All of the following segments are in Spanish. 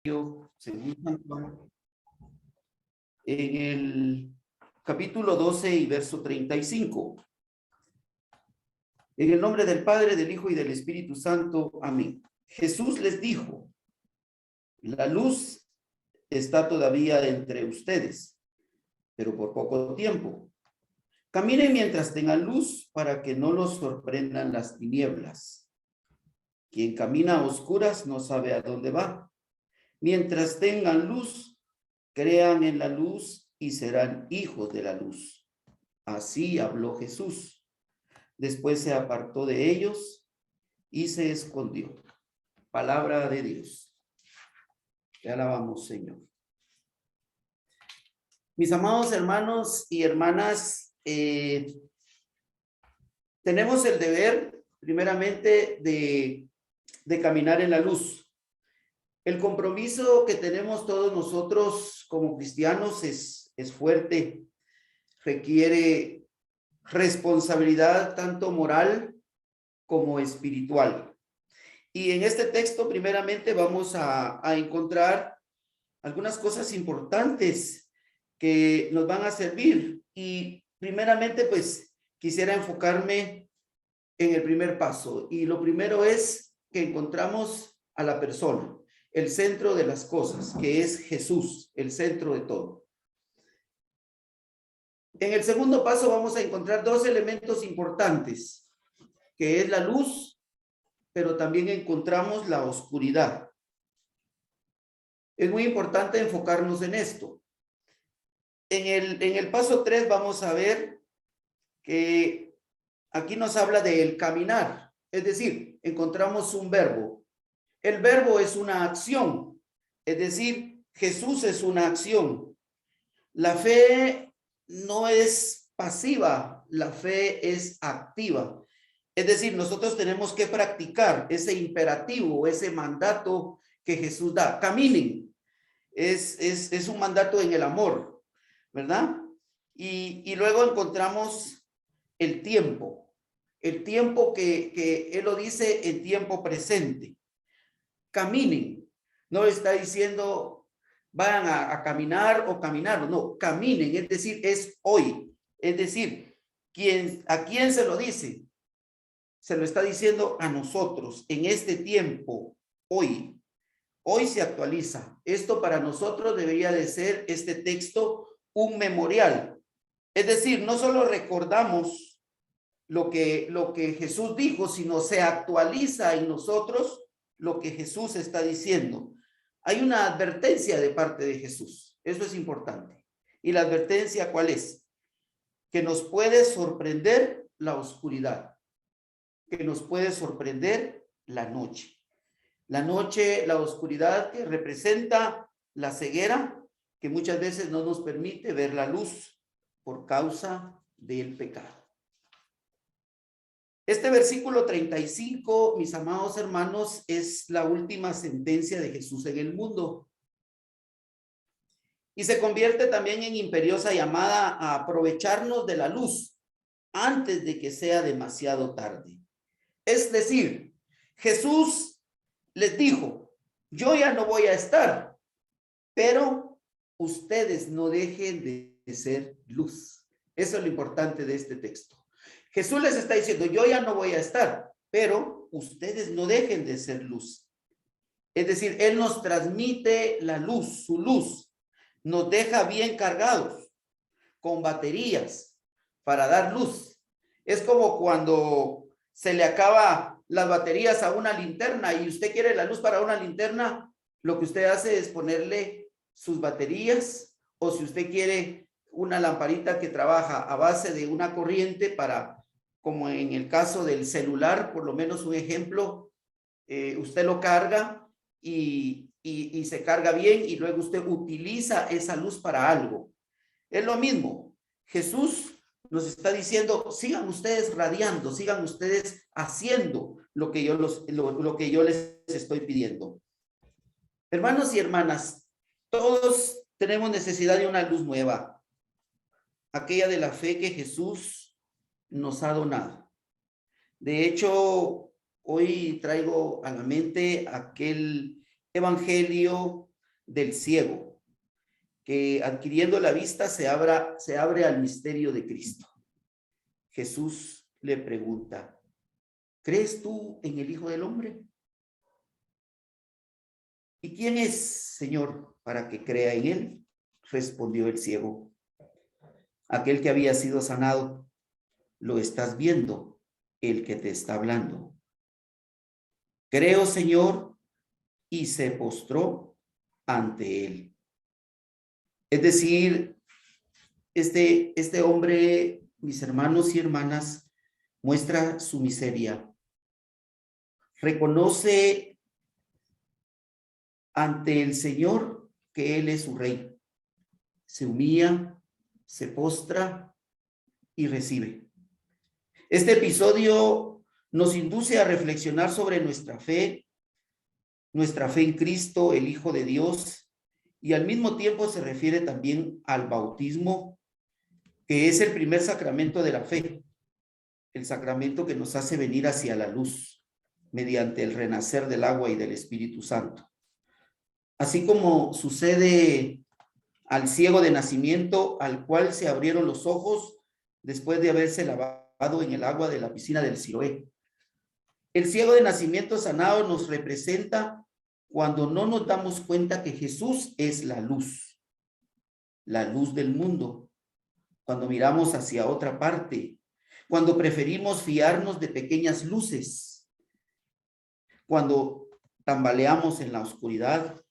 Según San Juan, en el capítulo 12 y verso 35. En el nombre del Padre, del Hijo y del Espíritu Santo. Amén. Jesús les dijo: la luz está todavía entre ustedes, pero por poco tiempo. Caminen mientras tengan luz, para que no los sorprendan las tinieblas. Quien camina a oscuras no sabe a dónde va. Mientras tengan luz, crean en la luz y serán hijos de la luz. Así habló Jesús. Después se apartó de ellos y se escondió. Palabra de Dios. Te alabamos, Señor. Mis amados hermanos y hermanas, tenemos el deber, primeramente, de caminar en la luz. El compromiso que tenemos todos nosotros como cristianos es fuerte, requiere responsabilidad tanto moral como espiritual. Y en este texto, primeramente, vamos a encontrar algunas cosas importantes que nos van a servir. Y primeramente, pues, quisiera enfocarme en el primer paso. Y lo primero es que encontramos a la persona, el centro de las cosas, que es Jesús, el centro de todo. En el segundo paso vamos a encontrar dos elementos importantes, que es la luz, pero también encontramos la oscuridad. Es muy importante enfocarnos en esto. En el paso 3 vamos a ver que aquí nos habla del caminar, es decir, encontramos un verbo. El verbo es una acción, es decir, Jesús es una acción. La fe no es pasiva, la fe es activa. Es decir, nosotros tenemos que practicar ese imperativo, ese mandato que Jesús da. Caminen. Es un mandato en el amor, ¿verdad? Y luego encontramos el tiempo que Él lo dice en tiempo presente. Caminen. No está diciendo vayan a caminar o caminar, no, caminen, es decir, es hoy. Es decir, ¿a quién se lo dice? Se lo está diciendo a nosotros en este tiempo, hoy. Hoy se actualiza. Esto para nosotros debería de ser este texto un memorial. Es decir, no solo recordamos lo que Jesús dijo, sino se actualiza en nosotros lo que Jesús está diciendo. Hay una advertencia de parte de Jesús. Eso es importante. ¿Y la advertencia cuál es? Que nos puede sorprender la oscuridad, que nos puede sorprender la noche. La noche, la oscuridad que representa la ceguera, que muchas veces no nos permite ver la luz por causa del pecado. Este versículo 35, mis amados hermanos, es la última sentencia de Jesús en el mundo. Y se convierte también en imperiosa llamada a aprovecharnos de la luz antes de que sea demasiado tarde. Es decir, Jesús les dijo: yo ya no voy a estar, pero ustedes no dejen de ser luz. Eso es lo importante de este texto. Jesús les está diciendo: yo ya no voy a estar, pero ustedes no dejen de ser luz. Es decir, Él nos transmite la luz, su luz. Nos deja bien cargados, con baterías, para dar luz. Es como cuando se le acaba las baterías a una linterna y usted quiere la luz para una linterna, lo que usted hace es ponerle sus baterías, o si usted quiere una lamparita que trabaja a base de una corriente para, como en el caso del celular, por lo menos un ejemplo, usted lo carga y se carga bien y luego usted utiliza esa luz para algo. Es lo mismo. Jesús nos está diciendo: sigan ustedes radiando, sigan ustedes haciendo lo que yo les estoy pidiendo. Hermanos y hermanas, todos tenemos necesidad de una luz nueva, aquella de la fe que Jesús nos ha donado. De hecho, hoy traigo a la mente aquel evangelio del ciego, que adquiriendo la vista se abre al misterio de Cristo. Jesús le pregunta, ¿crees tú en el Hijo del Hombre? ¿Y quién es, Señor, para que crea en él? Respondió el ciego. Aquel que había sido sanado, lo estás viendo, el que te está hablando. Creo, Señor, y se postró ante él. Es decir, este hombre, mis hermanos y hermanas, muestra su miseria. Reconoce ante el Señor que Él es su Rey. Se humilla, se postra y recibe. Este episodio nos induce a reflexionar sobre nuestra fe en Cristo, el Hijo de Dios, y al mismo tiempo se refiere también al bautismo, que es el primer sacramento de la fe, el sacramento que nos hace venir hacia la luz mediante el renacer del agua y del Espíritu Santo. Así como sucede al ciego de nacimiento, al cual se abrieron los ojos después de haberse lavado en el agua de la piscina del Siloé. El ciego de nacimiento sanado nos representa cuando no nos damos cuenta que Jesús es la luz del mundo, cuando miramos hacia otra parte, cuando preferimos fiarnos de pequeñas luces, cuando tambaleamos en la oscuridad.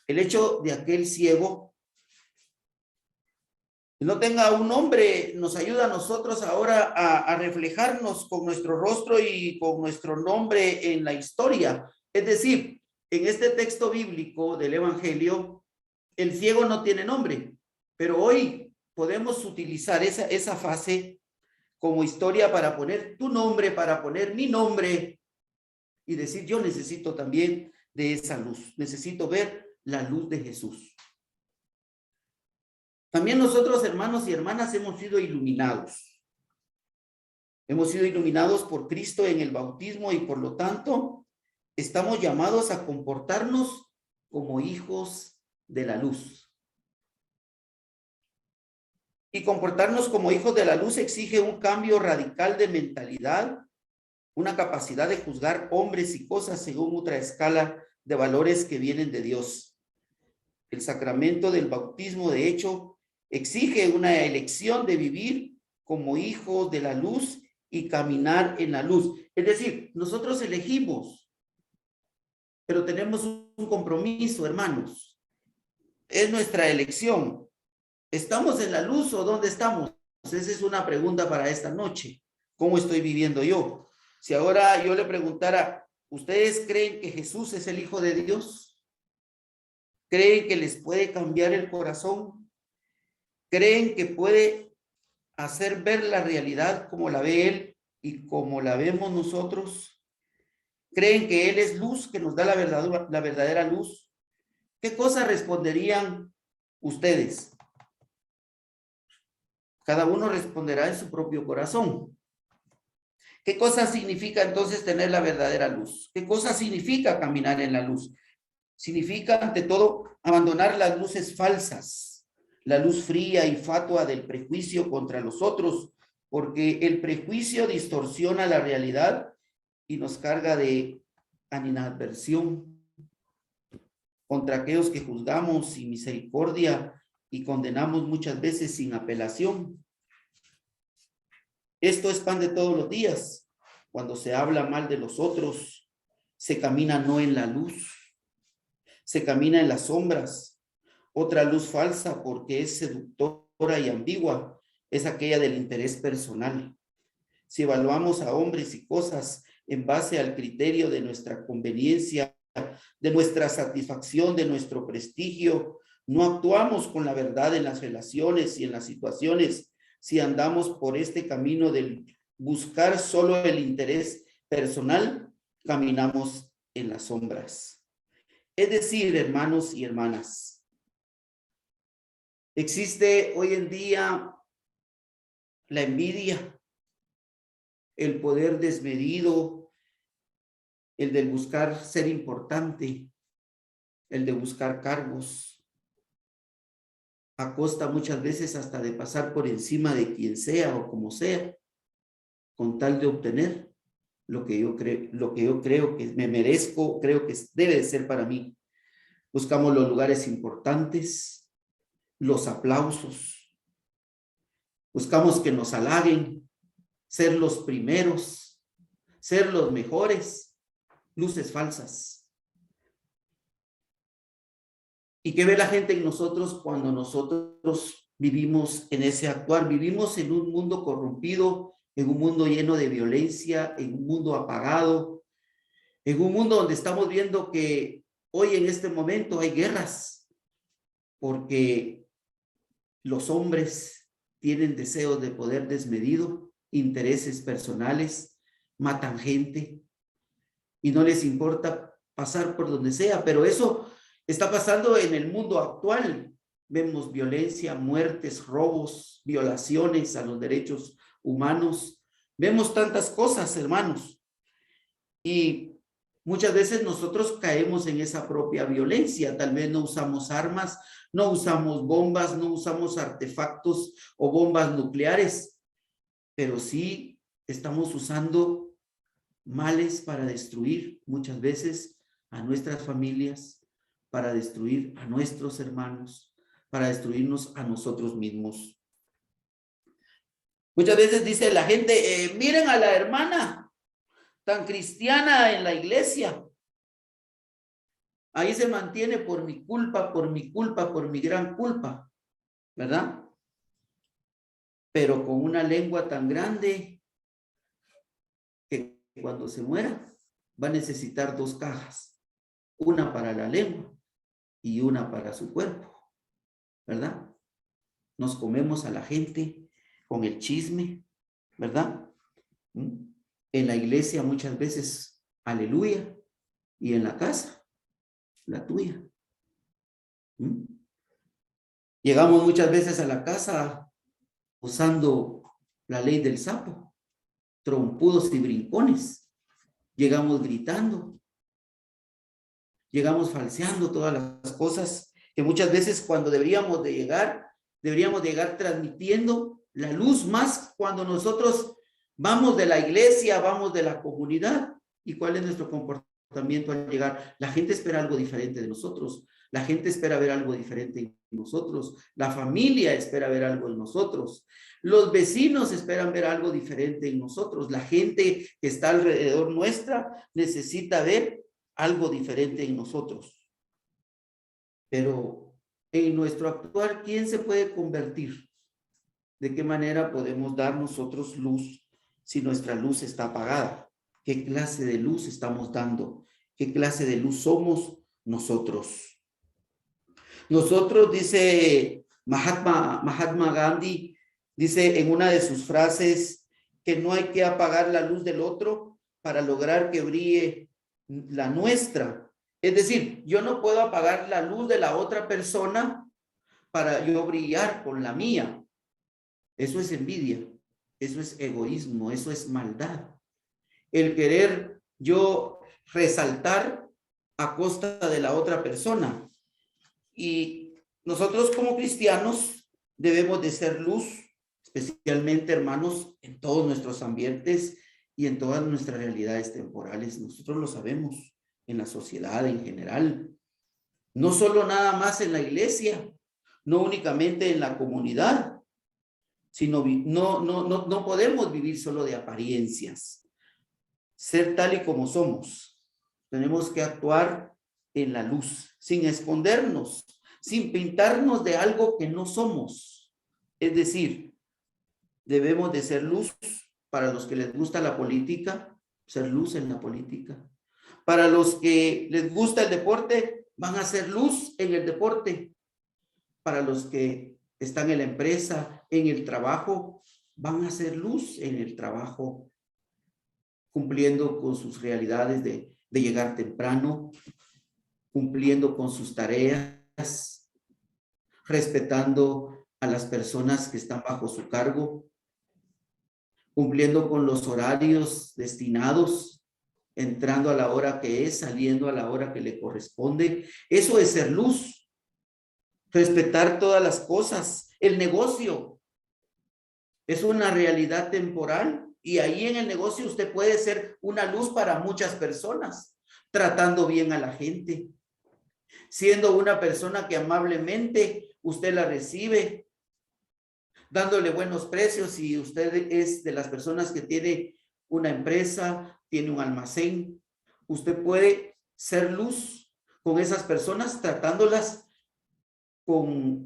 El hecho de aquel ciego no tenga un nombre nos ayuda a nosotros ahora a reflejarnos con nuestro rostro y con nuestro nombre en la historia. Es decir, en este texto bíblico del Evangelio, el ciego no tiene nombre, pero hoy podemos utilizar esa fase como historia para poner tu nombre, para poner mi nombre y decir, yo necesito también de esa luz, necesito ver la luz de Jesús. También nosotros, hermanos y hermanas, hemos sido iluminados. Hemos sido iluminados por Cristo en el bautismo y por lo tanto estamos llamados a comportarnos como hijos de la luz. Y comportarnos como hijos de la luz exige un cambio radical de mentalidad, una capacidad de juzgar hombres y cosas según otra escala de valores que vienen de Dios. El sacramento del bautismo, de hecho, exige una elección de vivir como hijos de la luz y caminar en la luz. Es decir, nosotros elegimos, pero tenemos un compromiso, hermanos. Es nuestra elección. ¿Estamos en la luz o dónde estamos? Esa es una pregunta para esta noche. ¿Cómo estoy viviendo yo? Si ahora yo le preguntara, ¿ustedes creen que Jesús es el Hijo de Dios? ¿Creen que les puede cambiar el corazón? ¿Creen que puede hacer ver la realidad como la ve Él y como la vemos nosotros? ¿Creen que Él es luz, que nos da la verdadera luz? ¿Qué cosas responderían ustedes? Cada uno responderá en su propio corazón. ¿Qué cosa significa entonces tener la verdadera luz? ¿Qué cosa significa caminar en la luz? Significa, ante todo, abandonar las luces falsas, la luz fría y fatua del prejuicio contra los otros, porque el prejuicio distorsiona la realidad y nos carga de animadversión contra aquellos que juzgamos sin misericordia y condenamos muchas veces sin apelación. Esto es pan de todos los días. Cuando se habla mal de los otros, se camina no en la luz, se camina en las sombras. Otra luz falsa, porque es seductora y ambigua, es aquella del interés personal. Si evaluamos a hombres y cosas en base al criterio de nuestra conveniencia, de nuestra satisfacción, de nuestro prestigio, no actuamos con la verdad en las relaciones y en las situaciones. Si andamos por este camino del buscar solo el interés personal, caminamos en las sombras. Es decir, hermanos y hermanas, existe hoy en día la envidia, el poder desmedido, el del buscar ser importante, el de buscar cargos, a costa muchas veces hasta de pasar por encima de quien sea o como sea, con tal de obtener lo que yo creo que me merezco, creo que debe de ser para mí. Buscamos los lugares importantes, los aplausos, buscamos que nos halaguen, ser los primeros, ser los mejores, luces falsas. ¿Y qué ve la gente en nosotros cuando nosotros vivimos en ese actuar? Vivimos en un mundo corrompido, en un mundo lleno de violencia, en un mundo apagado, en un mundo donde estamos viendo que hoy en este momento hay guerras, porque los hombres tienen deseos de poder desmedido, intereses personales, matan gente y no les importa pasar por donde sea, pero eso está pasando en el mundo actual. Vemos violencia, muertes, robos, violaciones a los derechos humanos. Vemos tantas cosas, hermanos. Y muchas veces nosotros caemos en esa propia violencia. Tal vez no usamos armas, no usamos bombas, no usamos artefactos o bombas nucleares, pero sí estamos usando males para destruir muchas veces a nuestras familias, para destruir a nuestros hermanos, para destruirnos a nosotros mismos. Muchas veces dice la gente, miren a la hermana tan cristiana en la iglesia. Ahí se mantiene por mi culpa, por mi culpa, por mi gran culpa, ¿verdad? Pero con una lengua tan grande que cuando se muera va a necesitar 2 cajas, una para la lengua y una para su cuerpo, ¿verdad? Nos comemos a la gente con el chisme, ¿verdad? En la iglesia muchas veces, aleluya, y en la casa, la tuya. Llegamos muchas veces a la casa usando la ley del sapo, trompudos y brincones. Llegamos gritando, llegamos falseando todas las cosas que muchas veces cuando deberíamos de llegar transmitiendo la luz, más cuando nosotros vamos de la iglesia, vamos de la comunidad. ¿Y cuál es nuestro comportamiento al llegar? La gente espera algo diferente de nosotros. La gente espera ver algo diferente en nosotros. La familia espera ver algo en nosotros. Los vecinos esperan ver algo diferente en nosotros. La gente que está alrededor nuestra necesita ver algo diferente en nosotros. Pero en nuestro actuar, ¿quién se puede convertir? ¿De qué manera podemos dar nosotros luz si nuestra luz está apagada? ¿Qué clase de luz estamos dando? ¿Qué clase de luz somos nosotros? Nosotros, dice Mahatma Gandhi, dice en una de sus frases que no hay que apagar la luz del otro para lograr que brille la nuestra. Es decir, yo no puedo apagar la luz de la otra persona para yo brillar con la mía. Eso es envidia, eso es egoísmo, eso es maldad. El querer yo resaltar a costa de la otra persona. Y nosotros como cristianos debemos de ser luz, especialmente, hermanos, en todos nuestros ambientes y en todas nuestras realidades temporales. Nosotros lo sabemos en la sociedad en general. No solo nada más en la iglesia, no únicamente en la comunidad, sino no podemos vivir solo de apariencias. Ser tal y como somos. Tenemos que actuar en la luz, sin escondernos, sin pintarnos de algo que no somos. Es decir, debemos de ser luz para los que les gusta la política, ser luz en la política. Para los que les gusta el deporte, van a ser luz en el deporte. Para los que están en la empresa, en el trabajo, van a ser luz en el trabajo, cumpliendo con sus realidades de llegar temprano, cumpliendo con sus tareas, respetando a las personas que están bajo su cargo, cumpliendo con los horarios destinados, entrando a la hora que es, saliendo a la hora que le corresponde. Eso es ser luz. Respetar todas las cosas. El negocio es una realidad temporal y ahí en el negocio usted puede ser una luz para muchas personas, tratando bien a la gente, siendo una persona que amablemente usted la recibe, dándole buenos precios. Si usted es de las personas que tiene una empresa, tiene un almacén, usted puede ser luz con esas personas, tratándolas con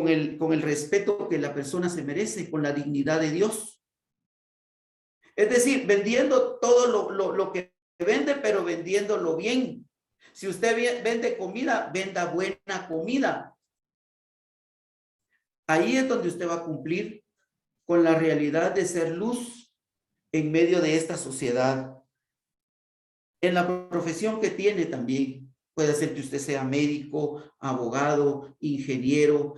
el respeto que la persona se merece, con la dignidad de Dios. Es decir, vendiendo todo lo que vende, pero vendiéndolo bien. Si usted vende comida, venda buena comida. Ahí es donde usted va a cumplir con la realidad de ser luz en medio de esta sociedad. En la profesión que tiene también. Puede ser que usted sea médico, abogado, ingeniero,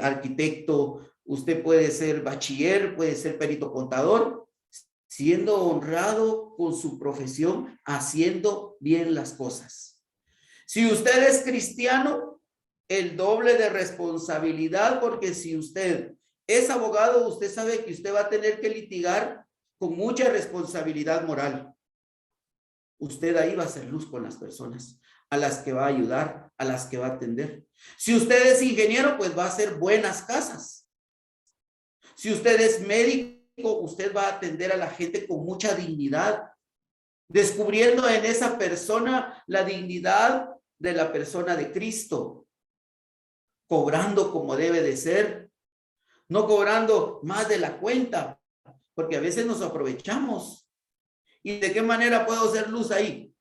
arquitecto. Usted puede ser bachiller, puede ser perito contador, siendo honrado con su profesión, haciendo bien las cosas. Si usted es cristiano, el doble de responsabilidad, porque si usted es abogado, usted sabe que usted va a tener que litigar con mucha responsabilidad moral. Usted ahí va a hacer luz con las personas, a las que va a ayudar, a las que va a atender. Si usted es ingeniero, pues va a hacer buenas casas. Si usted es médico, usted va a atender a la gente con mucha dignidad, descubriendo en esa persona la dignidad de la persona de Cristo, cobrando como debe de ser, no cobrando más de la cuenta, porque a veces nos aprovechamos. ¿Y de qué manera puedo hacer luz ahí?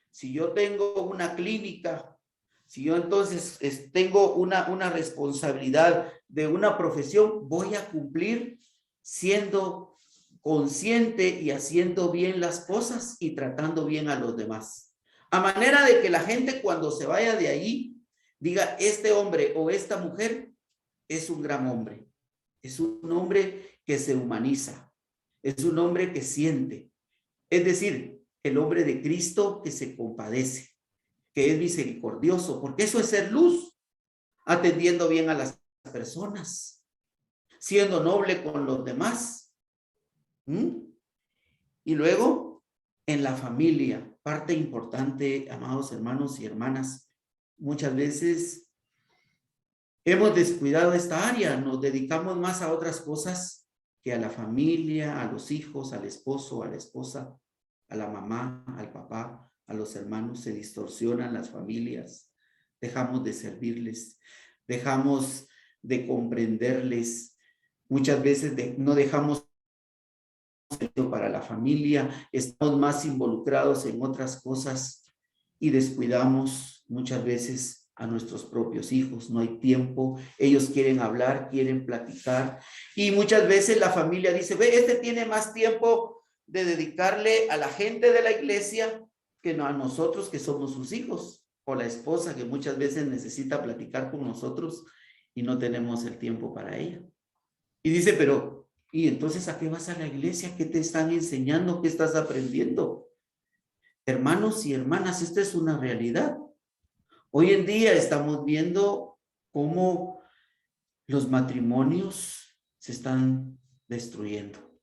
Si yo tengo una clínica, si yo entonces tengo una responsabilidad de una profesión, voy a cumplir siendo consciente y haciendo bien las cosas y tratando bien a los demás. A manera de que la gente cuando se vaya de ahí diga, este hombre o esta mujer es un gran hombre. Es un hombre que se humaniza. Es un hombre que siente. Es decir, el hombre de Cristo que se compadece, que es misericordioso, porque eso es ser luz, atendiendo bien a las personas, siendo noble con los demás. Y luego, en la familia, parte importante, amados hermanos y hermanas, muchas veces hemos descuidado esta área, nos dedicamos más a otras cosas que a la familia, a los hijos, al esposo, a la esposa, a la mamá, al papá, a los hermanos. Se distorsionan las familias, dejamos de servirles, dejamos de comprenderles, muchas veces no dejamos para la familia, estamos más involucrados en otras cosas y descuidamos muchas veces a nuestros propios hijos. No hay tiempo, ellos quieren hablar, quieren platicar y muchas veces la familia dice, ve, este tiene más tiempo de dedicarle a la gente de la iglesia que no a nosotros que somos sus hijos, o la esposa que muchas veces necesita platicar con nosotros y no tenemos el tiempo para ella. Y dice, pero ¿y entonces a qué vas a la iglesia? ¿Qué te están enseñando? ¿Qué estás aprendiendo? Hermanos y hermanas, esta es una realidad. Hoy en día estamos viendo cómo los matrimonios se están destruyendo.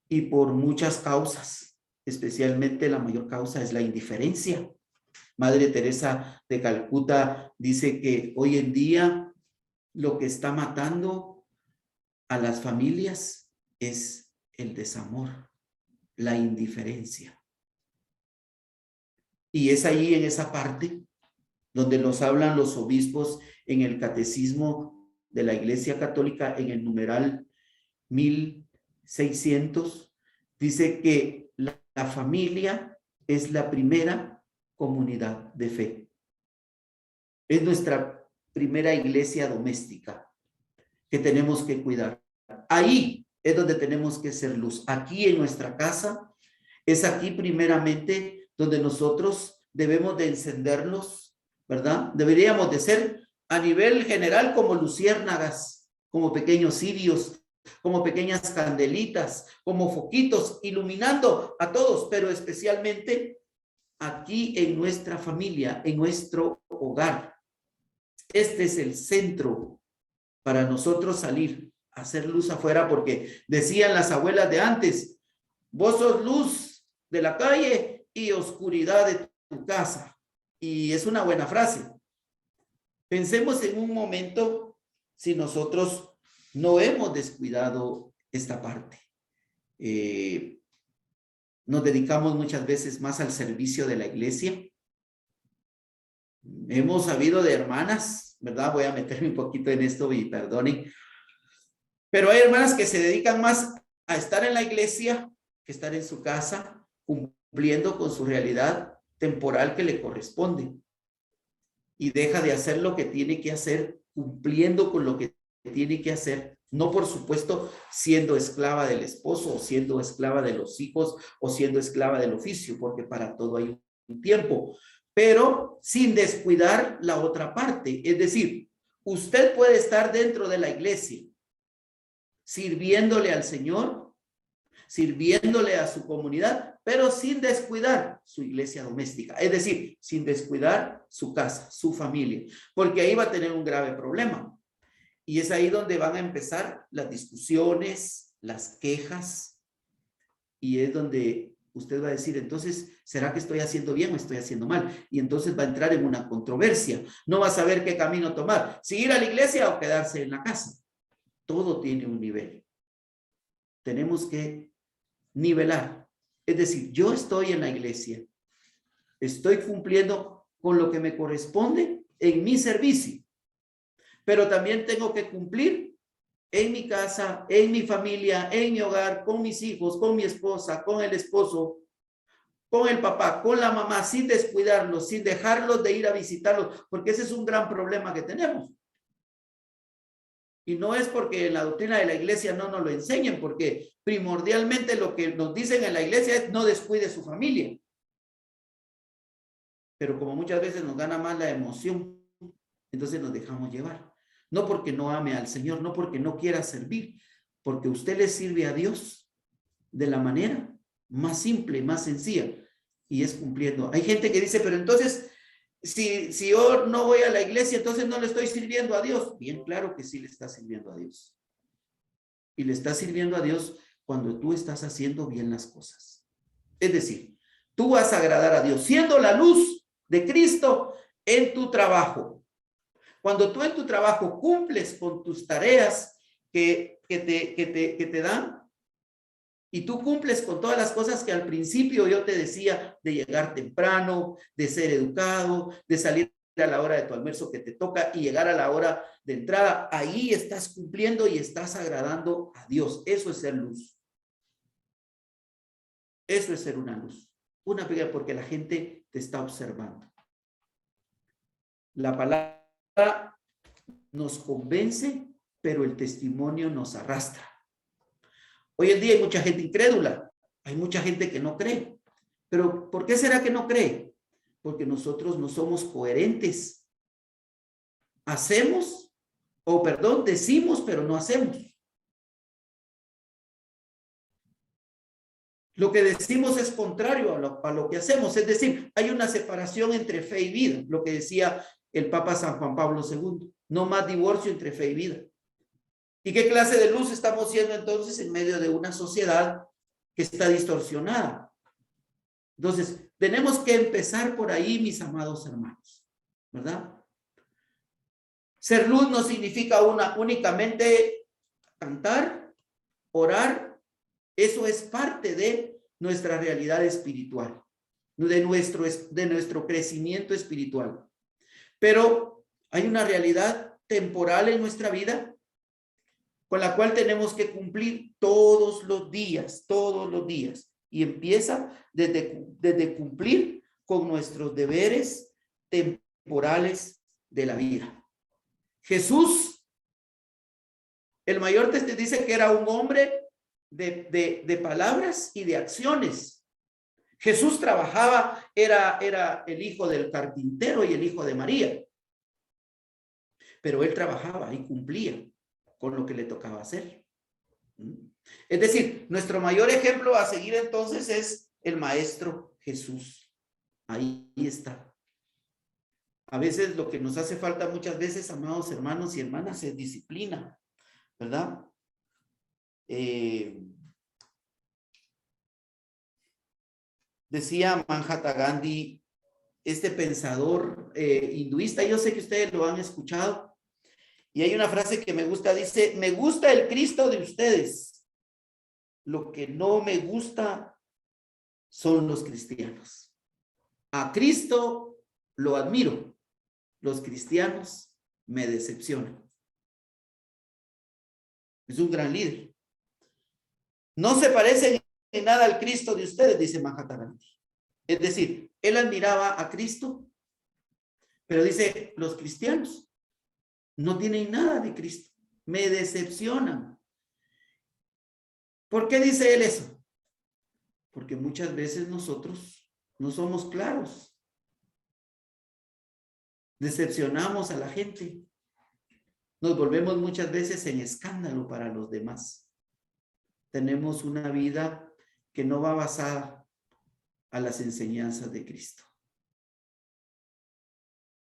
Y por muchas causas, especialmente la mayor causa es la indiferencia. Madre Teresa de Calcuta dice que hoy en día lo que está matando a las familias es el desamor, la indiferencia. Y es ahí en esa parte donde nos hablan los obispos en el catecismo de la Iglesia Católica en el numeral 1600, dice que la familia es la primera comunidad de fe. Es nuestra primera iglesia doméstica que tenemos que cuidar. Ahí es donde tenemos que ser luz. Aquí en nuestra casa, es aquí primeramente donde nosotros debemos de encenderlos, ¿verdad? Deberíamos de ser a nivel general como luciérnagas, como pequeños cirios como pequeñas candelitas, como foquitos, iluminando a todos, pero especialmente aquí en nuestra familia, en nuestro hogar. Este es el centro para nosotros salir a hacer luz afuera, porque decían las abuelas de antes, vos sos luz de la calle y oscuridad de tu casa. Y es una buena frase. Pensemos en un momento si nosotros no hemos descuidado esta parte. Nos dedicamos muchas veces más al servicio de la iglesia. Hemos sabido de hermanas, ¿verdad? Voy a meterme un poquito en esto y perdonen. Pero hay hermanas que se dedican más a estar en la iglesia que estar en su casa, cumpliendo con su realidad temporal que le corresponde. Y deja de hacer lo que tiene que hacer, cumpliendo con lo que tiene que hacer. No, por supuesto, siendo esclava del esposo, o siendo esclava de los hijos, o siendo esclava del oficio, porque para todo hay un tiempo. Pero sin descuidar la otra parte. Es decir, usted puede estar dentro de la iglesia, sirviéndole al Señor, sirviéndole a su comunidad, pero sin descuidar su iglesia doméstica. Es decir, sin descuidar su casa, su familia, porque ahí va a tener un grave problema. Y es ahí donde van a empezar las discusiones, las quejas, y es donde usted va a decir, entonces, ¿será que estoy haciendo bien o estoy haciendo mal? Y entonces va a entrar en una controversia. No va a saber qué camino tomar, si ir a la iglesia o quedarse en la casa. Todo tiene un nivel. Tenemos que nivelar. Es decir, yo estoy en la iglesia, estoy cumpliendo con lo que me corresponde en mi servicio, pero también tengo que cumplir en mi casa, en mi familia, en mi hogar, con mis hijos, con mi esposa, con el esposo, con el papá, con la mamá, sin descuidarlos, sin dejarlos de ir a visitarlos, porque ese es un gran problema que tenemos. Y no es porque en la doctrina de la iglesia no nos lo enseñen, porque primordialmente lo que nos dicen en la iglesia es no descuide su familia. Pero como muchas veces nos gana más la emoción, entonces nos dejamos llevar. No porque no ame al Señor, no porque no quiera servir, porque usted le sirve a Dios de la manera más simple, más sencilla, y es cumpliendo. Hay gente que dice, pero entonces, si yo no voy a la iglesia, entonces no le estoy sirviendo a Dios. Bien, claro que sí le está sirviendo a Dios. Y le está sirviendo a Dios cuando tú estás haciendo bien las cosas. Es decir, tú vas a agradar a Dios siendo la luz de Cristo en tu trabajo. Cuando tú en tu trabajo cumples con tus tareas que te dan, y tú cumples con todas las cosas que al principio yo te decía, de llegar temprano, de ser educado, de salir a la hora de tu almuerzo que te toca y llegar a la hora de entrada, ahí estás cumpliendo y estás agradando a Dios. Eso es ser luz. Eso es ser una luz. Una pequeña, porque la gente te está observando. La palabra nos convence, pero el testimonio nos arrastra. Hoy en día hay mucha gente incrédula, hay mucha gente que no cree. Pero ¿por qué será que no cree? Porque nosotros no somos coherentes. Hacemos, o perdón, decimos, pero no hacemos. Lo que decimos es contrario a lo que hacemos. Es decir, hay una separación entre fe y vida, lo que decía el Papa San Juan Pablo II. No más divorcio entre fe y vida. ¿Y qué clase de luz estamos siendo entonces en medio de una sociedad que está distorsionada? Entonces, tenemos que empezar por ahí, mis amados hermanos, ¿verdad? Ser luz no significa únicamente cantar, orar. Eso es parte de nuestra realidad espiritual, de nuestro crecimiento espiritual. Pero hay una realidad temporal en nuestra vida con la cual tenemos que cumplir todos los días. Y empieza desde cumplir con nuestros deberes temporales de la vida. Jesús, el mayor te dice que era un hombre de palabras y de acciones. Jesús trabajaba, era el hijo del carpintero y el hijo de María. Pero él trabajaba y cumplía con lo que le tocaba hacer. Es decir, nuestro mayor ejemplo a seguir entonces es el Maestro Jesús. Ahí está. A veces lo que nos hace falta muchas veces, amados hermanos y hermanas, es disciplina, ¿verdad? Decía Mahatma Gandhi, este pensador hinduista, yo sé que ustedes lo han escuchado, y hay una frase que me gusta, dice, me gusta el Cristo de ustedes, lo que no me gusta son los cristianos. A Cristo lo admiro, los cristianos me decepcionan. Es un gran líder. No se parece en nada al Cristo de ustedes, dice Mahatma Gandhi. Es decir, él admiraba a Cristo, pero dice, los cristianos no tienen nada de Cristo, me decepcionan. ¿Por qué dice él eso? Porque muchas veces nosotros no somos claros. Decepcionamos a la gente. Nos volvemos muchas veces en escándalo para los demás. Tenemos una vida que no va basada a las enseñanzas de Cristo.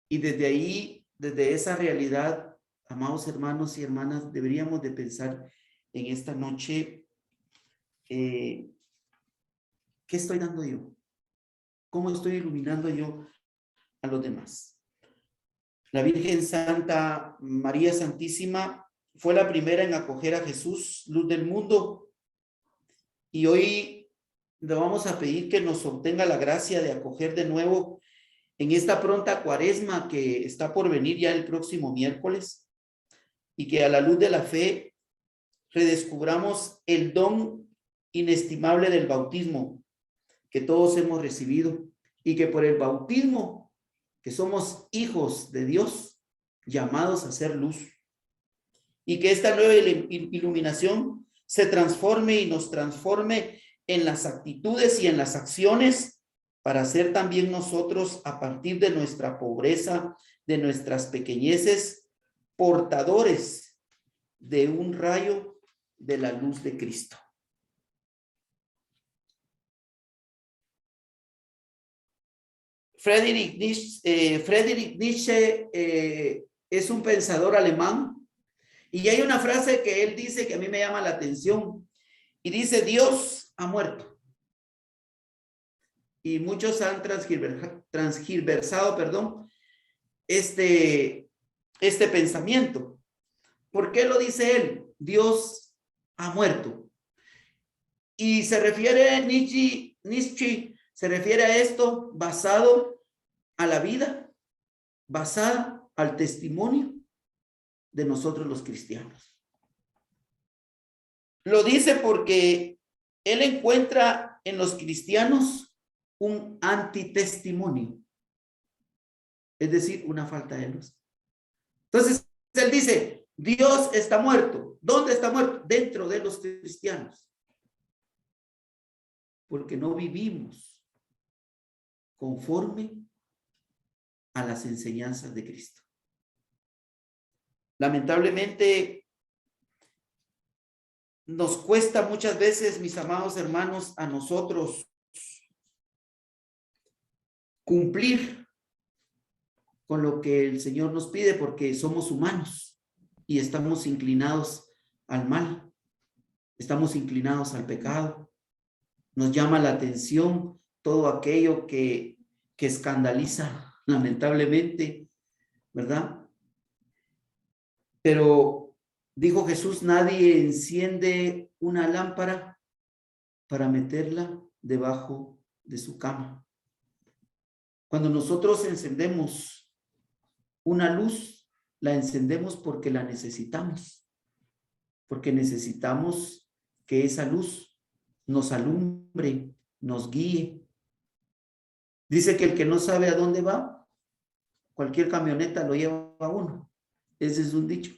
Y desde ahí, desde esa realidad, amados hermanos y hermanas, deberíamos de pensar en esta noche, ¿qué estoy dando yo? ¿Cómo estoy iluminando yo a los demás? La Virgen Santa María Santísima fue la primera en acoger a Jesús, luz del mundo, y hoy le vamos a pedir que nos obtenga la gracia de acoger de nuevo en esta pronta cuaresma que está por venir ya el próximo miércoles, y que a la luz de la fe redescubramos el don inestimable del bautismo que todos hemos recibido, y que por el bautismo, que somos hijos de Dios, llamados a ser luz, y que esta nueva iluminación se transforme y nos transforme en las actitudes y en las acciones para ser también nosotros, a partir de nuestra pobreza, de nuestras pequeñeces, portadores de un rayo de la luz de Cristo. Friedrich Nietzsche es un pensador alemán, y hay una frase que él dice que a mí me llama la atención, y dice, Dios ha muerto. Y muchos han transgiversado, este pensamiento. ¿Por qué lo dice él? Dios ha muerto. Y se refiere, Nietzsche se refiere a esto basado a la vida, basada al testimonio de nosotros los cristianos. Lo dice porque él encuentra en los cristianos un antitestimonio, es decir, una falta de luz. Entonces, él dice, Dios está muerto. ¿Dónde está muerto? Dentro de los cristianos. Porque no vivimos conforme a las enseñanzas de Cristo. Lamentablemente, nos cuesta muchas veces, mis amados hermanos, a nosotros cumplir con lo que el Señor nos pide, porque somos humanos y estamos inclinados al mal, estamos inclinados al pecado. Nos llama la atención todo aquello que escandaliza, lamentablemente, ¿verdad? Pero dijo Jesús, nadie enciende una lámpara para meterla debajo de su cama. Cuando nosotros encendemos una luz, la encendemos porque la necesitamos, porque necesitamos que esa luz nos alumbre, nos guíe. Dice que el que no sabe a dónde va, cualquier camioneta lo lleva a uno. Ese es un dicho.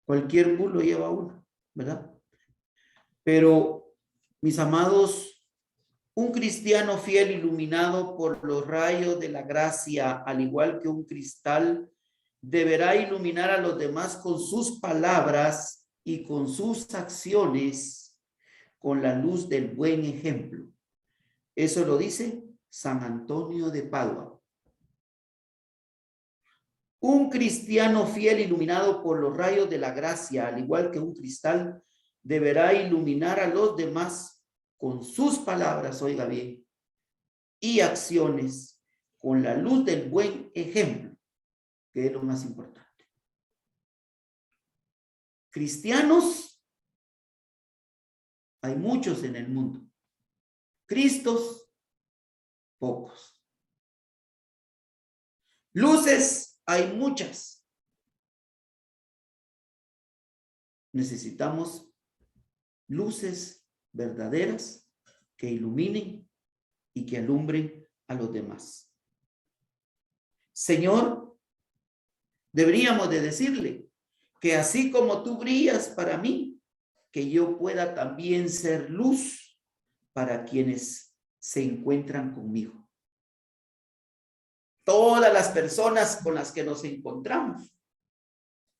Cualquier bus lo lleva a uno, ¿verdad? Pero, mis amados, un cristiano fiel, iluminado por los rayos de la gracia, al igual que un cristal, deberá iluminar a los demás con sus palabras y con sus acciones con la luz del buen ejemplo. Eso lo dice San Antonio de Padua. Un cristiano fiel iluminado por los rayos de la gracia, al igual que un cristal, deberá iluminar a los demás con sus palabras, oiga bien, y acciones con la luz del buen ejemplo, que es lo más importante. Cristianos, hay muchos en el mundo. Cristos, pocos. Luces, hay muchas. Necesitamos luces verdaderas que iluminen y que alumbren a los demás. Señor, deberíamos de decirle que así como tú brillas para mí, que yo pueda también ser luz para quienes se encuentran conmigo. Todas las personas con las que nos encontramos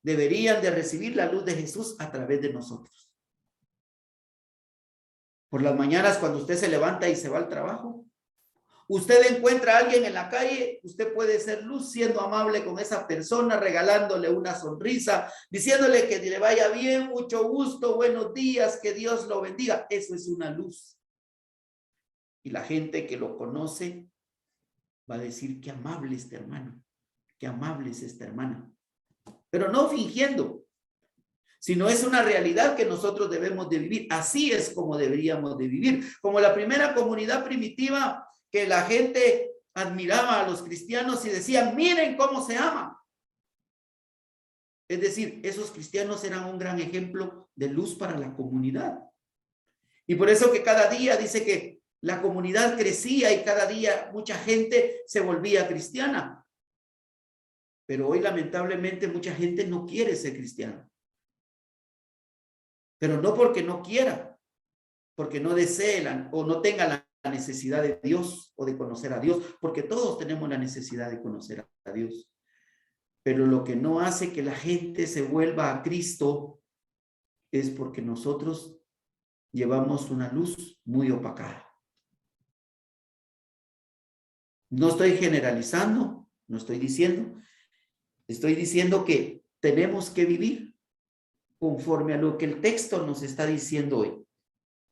deberían de recibir la luz de Jesús a través de nosotros. Por las mañanas, cuando usted se levanta y se va al trabajo, usted encuentra a alguien en la calle, usted puede ser luz siendo amable con esa persona, regalándole una sonrisa, diciéndole que le vaya bien, mucho gusto, buenos días, que Dios lo bendiga. Eso es una luz. Y la gente que lo conoce va a decir, qué amable este hermano, qué amable es esta hermana. Pero no fingiendo, sino es una realidad que nosotros debemos de vivir. Así es como deberíamos de vivir. Como la primera comunidad primitiva, que la gente admiraba a los cristianos y decían, miren cómo se aman. Es decir, esos cristianos eran un gran ejemplo de luz para la comunidad. Y por eso que cada día dice que la comunidad crecía y cada día mucha gente se volvía cristiana. Pero hoy lamentablemente mucha gente no quiere ser cristiana. Pero no porque no quiera, porque no desee o no tenga la necesidad de Dios o de conocer a Dios, porque todos tenemos la necesidad de conocer a Dios. Pero lo que no hace que la gente se vuelva a Cristo es porque nosotros llevamos una luz muy opacada. No estoy generalizando, no estoy diciendo, estoy diciendo que tenemos que vivir conforme a lo que el texto nos está diciendo hoy.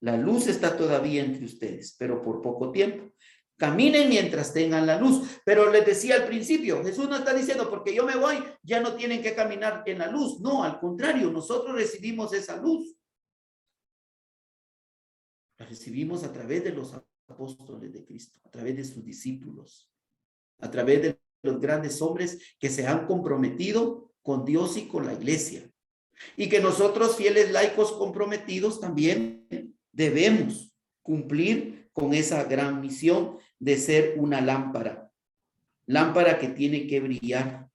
La luz está todavía entre ustedes, pero por poco tiempo. Caminen mientras tengan la luz. Pero les decía al principio, Jesús no está diciendo, porque yo me voy, ya no tienen que caminar en la luz. No, al contrario, nosotros recibimos esa luz. La recibimos a través de los apóstoles de Cristo, a través de sus discípulos, a través de los grandes hombres que se han comprometido con Dios y con la iglesia. Y que nosotros, fieles laicos comprometidos, también debemos cumplir con esa gran misión de ser una lámpara. Lámpara que tiene que brillar.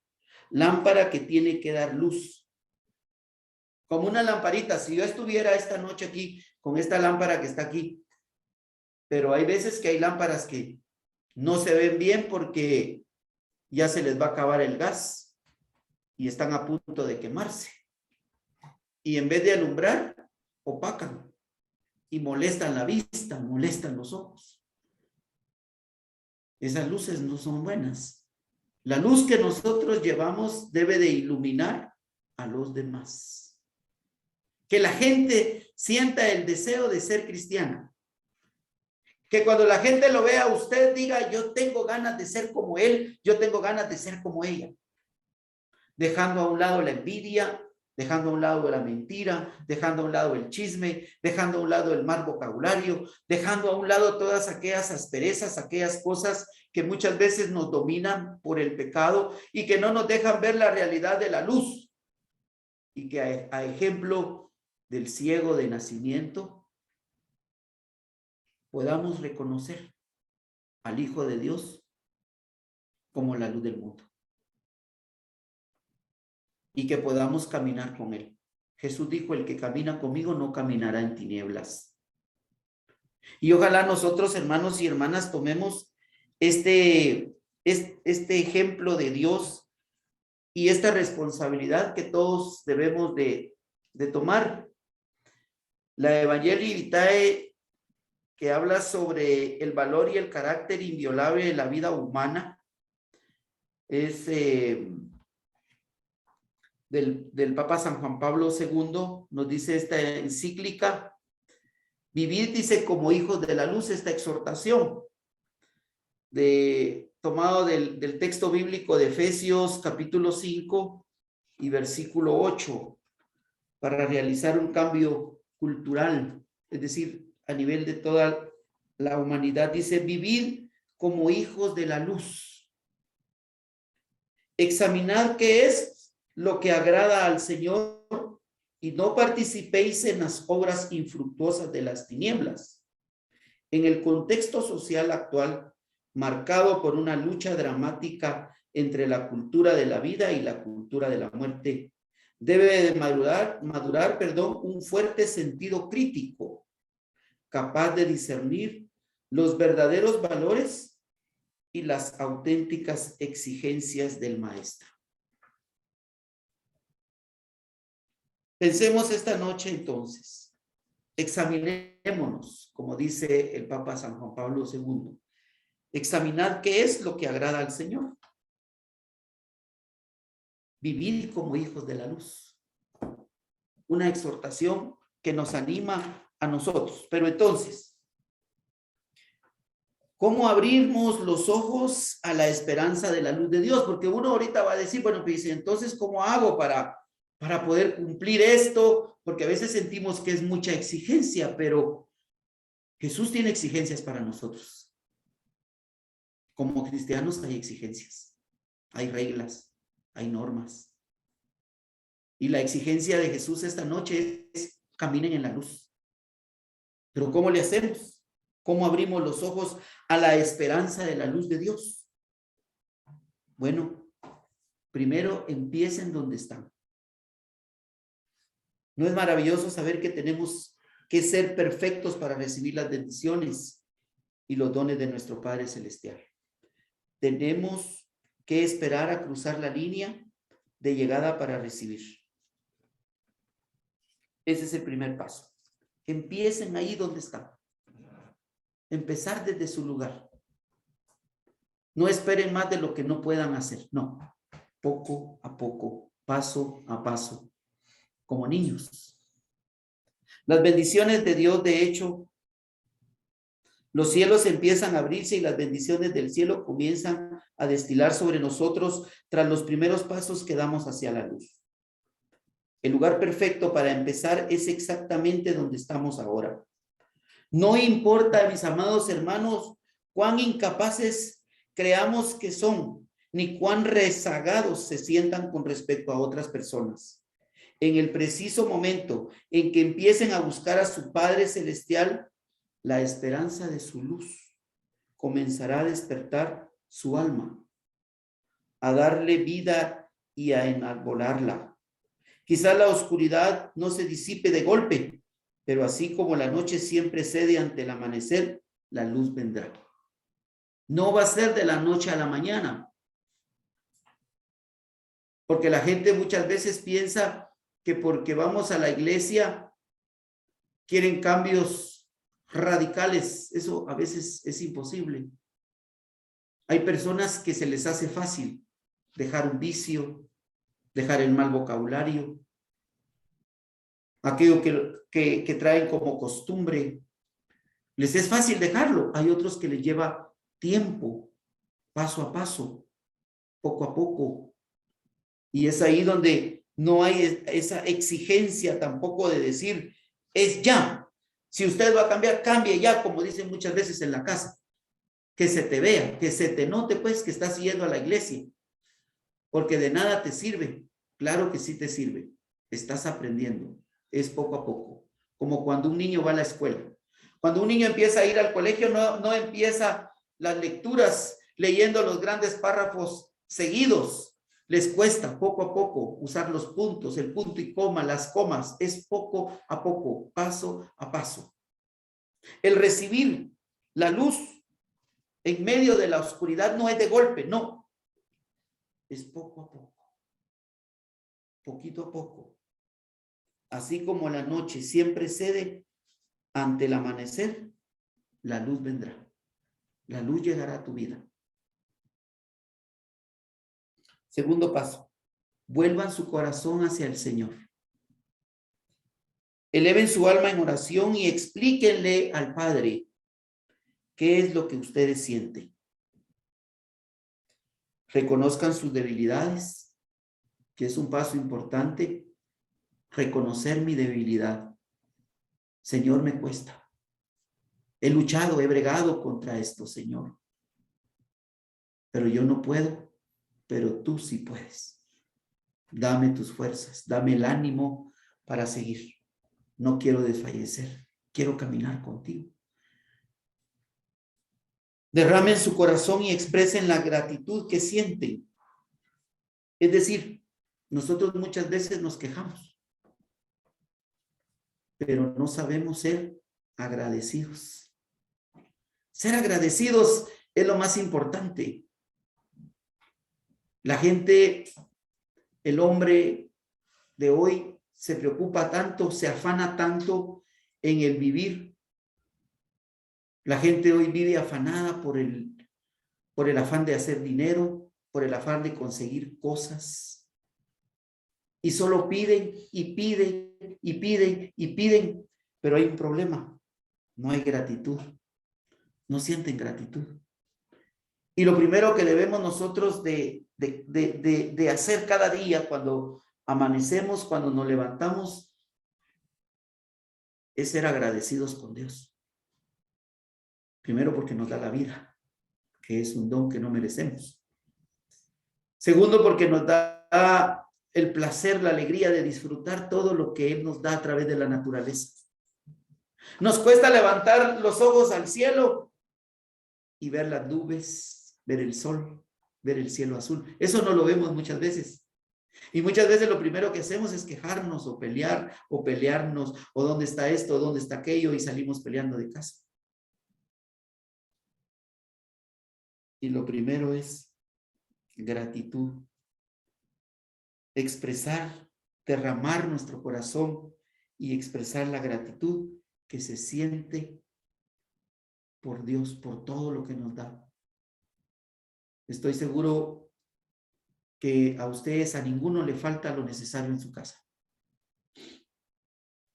Lámpara que tiene que dar luz. Como una lamparita. Si yo estuviera esta noche aquí con esta lámpara que está aquí, pero hay veces que hay lámparas que no se ven bien porque ya se les va a acabar el gas y están a punto de quemarse. Y en vez de alumbrar, opacan y molestan la vista, molestan los ojos. Esas luces no son buenas. La luz que nosotros llevamos debe de iluminar a los demás. Que la gente sienta el deseo de ser cristiana. Que cuando la gente lo vea a usted diga, yo tengo ganas de ser como él, yo tengo ganas de ser como ella. Dejando a un lado la envidia, dejando a un lado la mentira, dejando a un lado el chisme, dejando a un lado el mal vocabulario, dejando a un lado todas aquellas asperezas, aquellas cosas que muchas veces nos dominan por el pecado y que no nos dejan ver la realidad de la luz. Y que a ejemplo del ciego de nacimiento, podamos reconocer al Hijo de Dios como la luz del mundo. Y que podamos caminar con él. Jesús dijo, el que camina conmigo no caminará en tinieblas. Y ojalá nosotros, hermanos y hermanas, tomemos este ejemplo de Dios y esta responsabilidad que todos debemos de de tomar. La Evangelii Vitae, que habla sobre el valor y el carácter inviolable de la vida humana, es del Papa San Juan Pablo II. Nos dice esta encíclica: vivid, dice, como hijos de la luz. Esta exhortación tomado del texto bíblico de Efesios capítulo 5 y versículo 8, para realizar un cambio cultural, es decir, a nivel de toda la humanidad. Dice: vivid como hijos de la luz. Examinad qué es lo que agrada al Señor y no participéis en las obras infructuosas de las tinieblas. En el contexto social actual, marcado por una lucha dramática entre la cultura de la vida y la cultura de la muerte, debe de madurar, un fuerte sentido crítico, capaz de discernir los verdaderos valores y las auténticas exigencias del maestro. Pensemos esta noche entonces, examinémonos, como dice el Papa San Juan Pablo II, examinad qué es lo que agrada al Señor. Vivir como hijos de la luz. Una exhortación que nos anima a nosotros. Pero entonces, ¿cómo abrimos los ojos a la esperanza de la luz de Dios? Porque uno ahorita va a decir, bueno, pues entonces, ¿cómo hago para poder cumplir esto? Porque a veces sentimos que es mucha exigencia, pero Jesús tiene exigencias para nosotros. Como cristianos hay exigencias, hay reglas, hay normas. Y la exigencia de Jesús esta noche es: caminen en la luz. Pero ¿cómo le hacemos? ¿Cómo abrimos los ojos a la esperanza de la luz de Dios? Bueno, primero empiecen donde están. ¿No es maravilloso saber que tenemos que ser perfectos para recibir las bendiciones y los dones de nuestro Padre Celestial? Tenemos que esperar a cruzar la línea de llegada para recibir. Ese es el primer paso. Empiecen ahí donde están. Empezar desde su lugar. No esperen más de lo que no puedan hacer. No. Poco a poco, paso a paso, como niños. Las bendiciones de Dios, de hecho, los cielos empiezan a abrirse y las bendiciones del cielo comienzan a destilar sobre nosotros tras los primeros pasos que damos hacia la luz. El lugar perfecto para empezar es exactamente donde estamos ahora. No importa, mis amados hermanos, cuán incapaces creamos que son, ni cuán rezagados se sientan con respecto a otras personas. En el preciso momento en que empiecen a buscar a su Padre Celestial, la esperanza de su luz comenzará a despertar su alma, a darle vida y a enarbolarla. Quizá la oscuridad no se disipe de golpe, pero así como la noche siempre cede ante el amanecer, la luz vendrá. No va a ser de la noche a la mañana, porque la gente muchas veces piensa que porque vamos a la iglesia quieren cambios radicales. Eso a veces es imposible. Hay personas que se les hace fácil dejar un vicio, dejar el mal vocabulario, aquello que traen como costumbre. Les es fácil dejarlo. Hay otros que les lleva tiempo, paso a paso, poco a poco. Y es ahí donde no hay esa exigencia tampoco de decir, es ya. Si usted va a cambiar, cambie ya, como dicen muchas veces en la casa. Que se te vea, que se te note pues que estás yendo a la iglesia. Porque de nada te sirve. Claro que sí te sirve. Estás aprendiendo. Es poco a poco. Como cuando un niño va a la escuela. Cuando un niño empieza a ir al colegio, no empieza las lecturas leyendo los grandes párrafos seguidos. Les cuesta poco a poco usar los puntos, el punto y coma, las comas. Es poco a poco, paso a paso. El recibir la luz en medio de la oscuridad no es de golpe, no. Es poco a poco. Poquito a poco. así como la noche siempre cede ante el amanecer, la luz vendrá. La luz llegará a tu vida. Segundo paso, vuelvan su corazón hacia el Señor. Eleven su alma en oración y explíquenle al Padre qué es lo que ustedes sienten. Reconozcan sus debilidades, que es un paso importante. Reconocer mi debilidad. Señor, me cuesta. He luchado, he bregado contra esto, Señor. Pero yo no puedo, pero tú sí puedes. Dame tus fuerzas, dame el ánimo para seguir. No quiero desfallecer, quiero caminar contigo. Derramen su corazón y expresen la gratitud que sienten. Es decir, nosotros muchas veces nos quejamos, pero no sabemos ser agradecidos. Ser agradecidos es lo más importante. La gente, el hombre de hoy se preocupa tanto, se afana tanto en el vivir. La gente hoy vive afanada por el afán de hacer dinero, por el afán de conseguir cosas. Y solo piden y piden y piden y piden, pero hay un problema. No hay gratitud. No sienten gratitud. Y lo primero que debemos nosotros de hacer cada día cuando amanecemos, cuando nos levantamos, es ser agradecidos con Dios. Primero, porque nos da la vida, que es un don que no merecemos. Segundo, porque nos da el placer, la alegría de disfrutar todo lo que Él nos da a través de la naturaleza. Nos cuesta levantar los ojos al cielo y ver las nubes, ver el sol, ver el cielo azul. Eso no lo vemos muchas veces. Y muchas veces lo primero que hacemos es quejarnos o pelear o pelearnos o dónde está esto, o dónde está aquello y salimos peleando de casa. Y lo primero es gratitud. Expresar, derramar nuestro corazón y expresar la gratitud que se siente por Dios, por todo lo que nos da. Estoy seguro que a ustedes, a ninguno le falta lo necesario en su casa.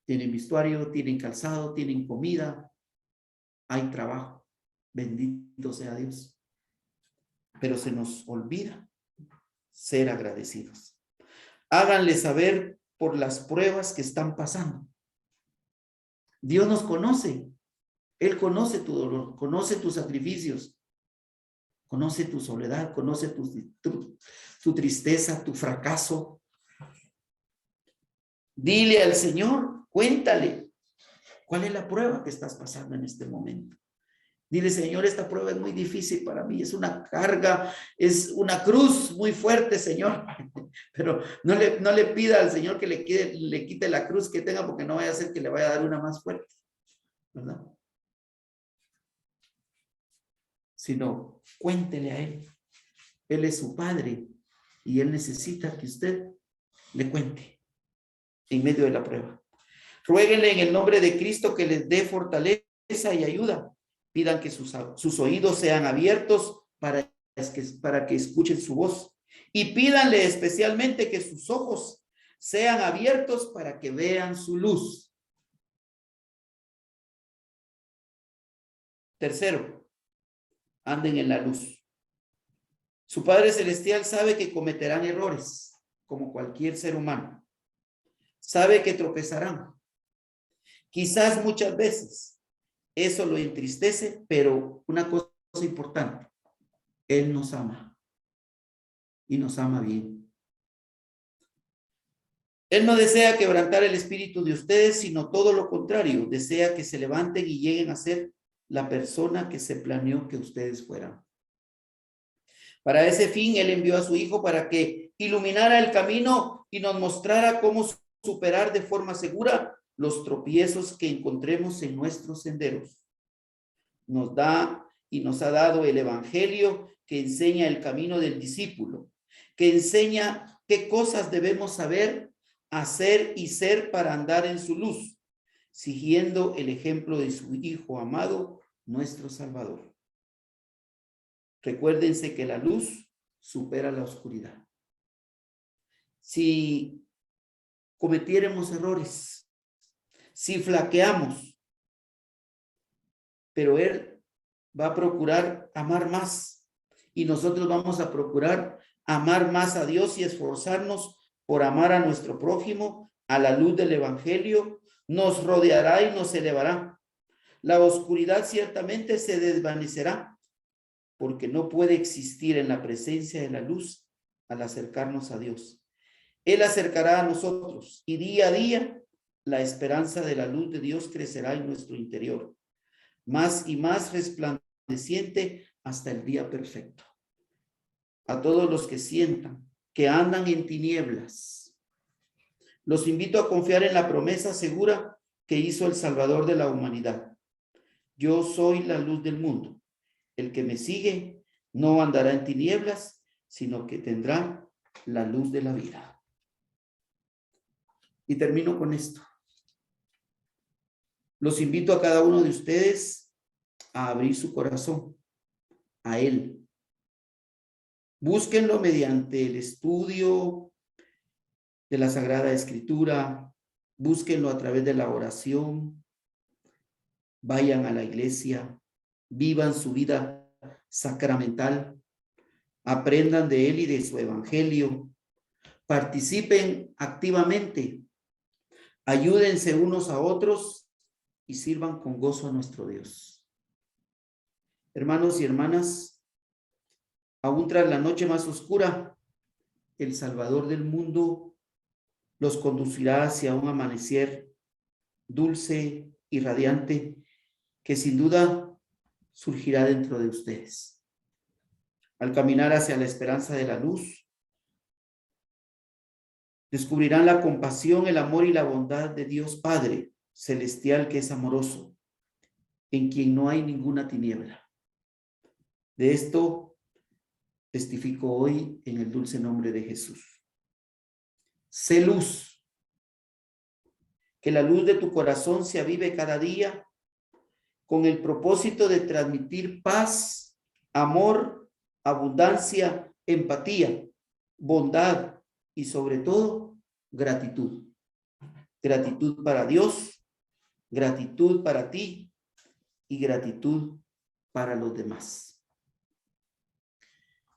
Tienen vestuario, tienen calzado, tienen comida, hay trabajo. Bendito sea Dios. Pero se nos olvida ser agradecidos. Háganle saber por las pruebas que están pasando. Dios nos conoce. Él conoce tu dolor, conoce tus sacrificios, conoce tu soledad, conoce tu tristeza, tu fracaso. Dile al Señor, cuéntale, ¿cuál es la prueba que estás pasando en este momento? Dile, Señor, esta prueba es muy difícil para mí, es una carga, es una cruz muy fuerte, Señor. Pero no le pida al Señor que le quite la cruz que tenga, porque no vaya a ser que le vaya a dar una más fuerte, ¿verdad? Sino cuéntele a Él. Él es su Padre y Él necesita que usted le cuente en medio de la prueba. Ruéguenle en el nombre de Cristo que les dé fortaleza y ayuda. Pidan que sus oídos sean abiertos para que escuchen su voz. Y pídanle especialmente que sus ojos sean abiertos para que vean su luz. Tercero, anden en la luz. Su Padre Celestial sabe que cometerán errores, como cualquier ser humano. Sabe que tropezarán. Quizás muchas veces. Eso lo entristece, pero una cosa importante, Él nos ama y nos ama bien. Él no desea quebrantar el espíritu de ustedes, sino todo lo contrario, desea que se levanten y lleguen a ser la persona que se planeó que ustedes fueran. Para ese fin, Él envió a su Hijo para que iluminara el camino y nos mostrara cómo superar de forma segura los tropiezos que encontremos en nuestros senderos. Nos da y nos ha dado el evangelio que enseña el camino del discípulo, que enseña qué cosas debemos saber hacer y ser para andar en su luz, siguiendo el ejemplo de su Hijo amado, nuestro Salvador. Recuérdense que la luz supera la oscuridad. Si cometiéramos errores, si flaqueamos, pero Él va a procurar amar más y nosotros vamos a procurar amar más a Dios y esforzarnos por amar a nuestro prójimo a la luz del Evangelio. Nos rodeará y nos elevará. La oscuridad ciertamente se desvanecerá, porque no puede existir en la presencia de la luz al acercarnos a Dios. Él acercará a nosotros y día a día la esperanza de la luz de Dios crecerá en nuestro interior, más y más resplandeciente hasta el día perfecto. A todos los que sientan que andan en tinieblas, los invito a confiar en la promesa segura que hizo el Salvador de la humanidad. Yo soy la luz del mundo. El que me sigue no andará en tinieblas, sino que tendrá la luz de la vida. Y termino con esto. Los invito a cada uno de ustedes a abrir su corazón a Él. Búsquenlo mediante el estudio de la Sagrada Escritura. Búsquenlo a través de la oración. Vayan a la iglesia. Vivan su vida sacramental. Aprendan de Él y de su Evangelio. Participen activamente. Ayúdense unos a otros y sirvan con gozo a nuestro Dios. Hermanos y hermanas, aún tras la noche más oscura, el Salvador del mundo los conducirá hacia un amanecer dulce y radiante que sin duda surgirá dentro de ustedes. Al caminar hacia la esperanza de la luz, descubrirán la compasión, el amor y la bondad de Dios Padre celestial, que es amoroso, en quien no hay ninguna tiniebla. De esto testifico hoy en el dulce nombre de Jesús. Sé luz. Que la luz de tu corazón se avive cada día con el propósito de transmitir paz, amor, abundancia, empatía, bondad y sobre todo gratitud. Gratitud para Dios, gratitud para ti y gratitud para los demás.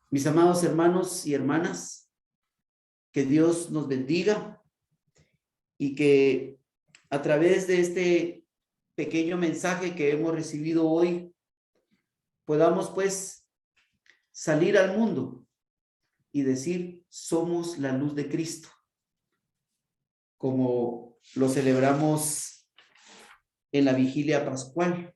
Mis amados hermanos y hermanas, que Dios nos bendiga y que a través de este pequeño mensaje que hemos recibido hoy, podamos pues salir al mundo y decir, somos la luz de Cristo, como lo celebramos en la vigilia pascual.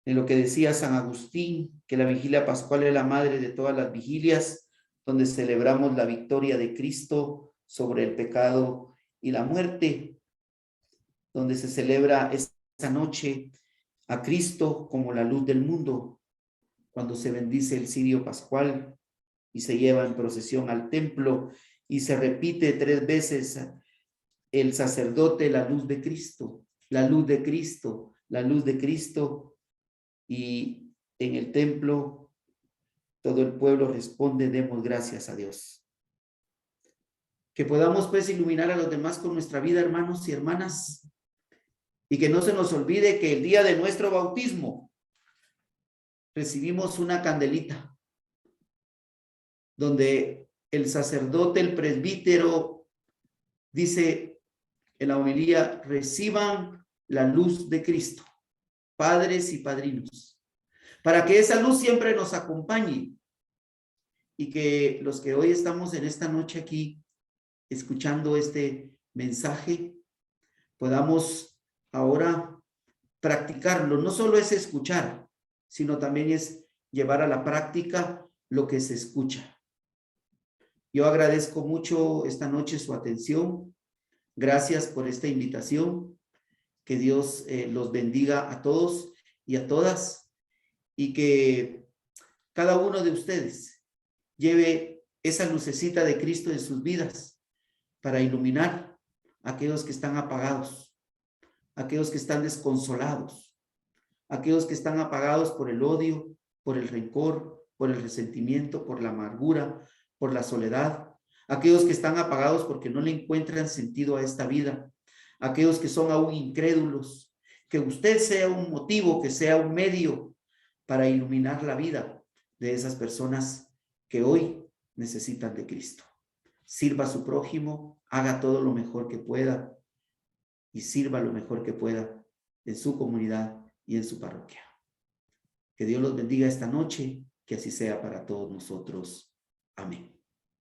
En lo que decía San Agustín, que la vigilia pascual es la madre de todas las vigilias, donde celebramos la victoria de Cristo sobre el pecado y la muerte, donde se celebra esta noche a Cristo como la luz del mundo, cuando se bendice el cirio pascual y se lleva en procesión al templo y se repite 3 veces el sacerdote, la luz de Cristo, la luz de Cristo, la luz de Cristo. Y en el templo todo el pueblo responde, demos gracias a Dios. Que podamos pues iluminar a los demás con nuestra vida, hermanos y hermanas, y que no se nos olvide que el día de nuestro bautismo recibimos una candelita donde el sacerdote, el presbítero, dice en la homilía, reciban la luz de Cristo, padres y padrinos, para que esa luz siempre nos acompañe y que los que hoy estamos en esta noche aquí escuchando este mensaje podamos ahora practicarlo. No solo es escuchar, sino también es llevar a la práctica lo que se escucha. Yo agradezco mucho esta noche su atención. Gracias por esta invitación. Que Dios los bendiga a todos y a todas, y que cada uno de ustedes lleve esa lucecita de Cristo en sus vidas para iluminar a aquellos que están apagados, aquellos que están desconsolados, aquellos que están apagados por el odio, por el rencor, por el resentimiento, por la amargura, por la soledad, aquellos que están apagados porque no le encuentran sentido a esta vida, aquellos que son aún incrédulos, que usted sea un motivo, que sea un medio para iluminar la vida de esas personas que hoy necesitan de Cristo. Sirva a su prójimo, haga todo lo mejor que pueda y sirva lo mejor que pueda en su comunidad y en su parroquia. Que Dios los bendiga esta noche, que así sea para todos nosotros. Amén.